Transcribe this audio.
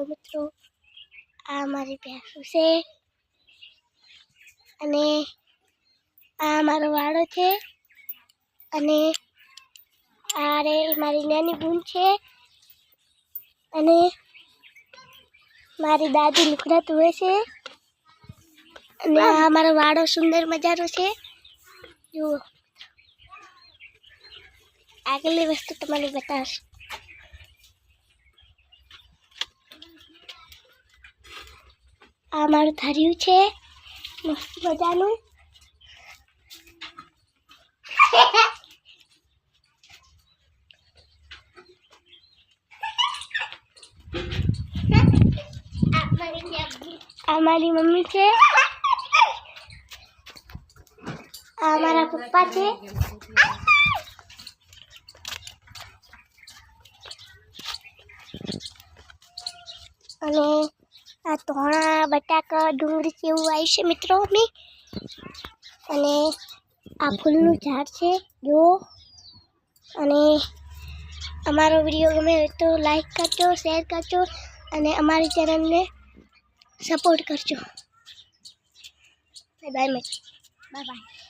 જો મિત્રો આ મારી ભેંસું છે અને આ મારો વાડો છે અને આ રે મારી નાની બૂન છે અને મારી દાદી લુગડા ધોવે છે અને આ મારો વાડો સુંદર મજાનો છે જુઓ આગળની વસ્તુ તમને બતાવશે આ મારું ધાર્યું છે મસ્ત મજાનું આ મારી મમ્મી છે આ મારા પપ્પા છે અને આ તોણા બટાકા ડુંગળી જેવું આવી છે મિત્રો અમે અને આ ફૂલનું ઝાડ છે જો અને અમારો વિડીયો ગમે તો લાઈક કરજો શેર કરજો અને અમારી ચેનલને સપોર્ટ કરજો બાય બાય મિત્રો બાય બાય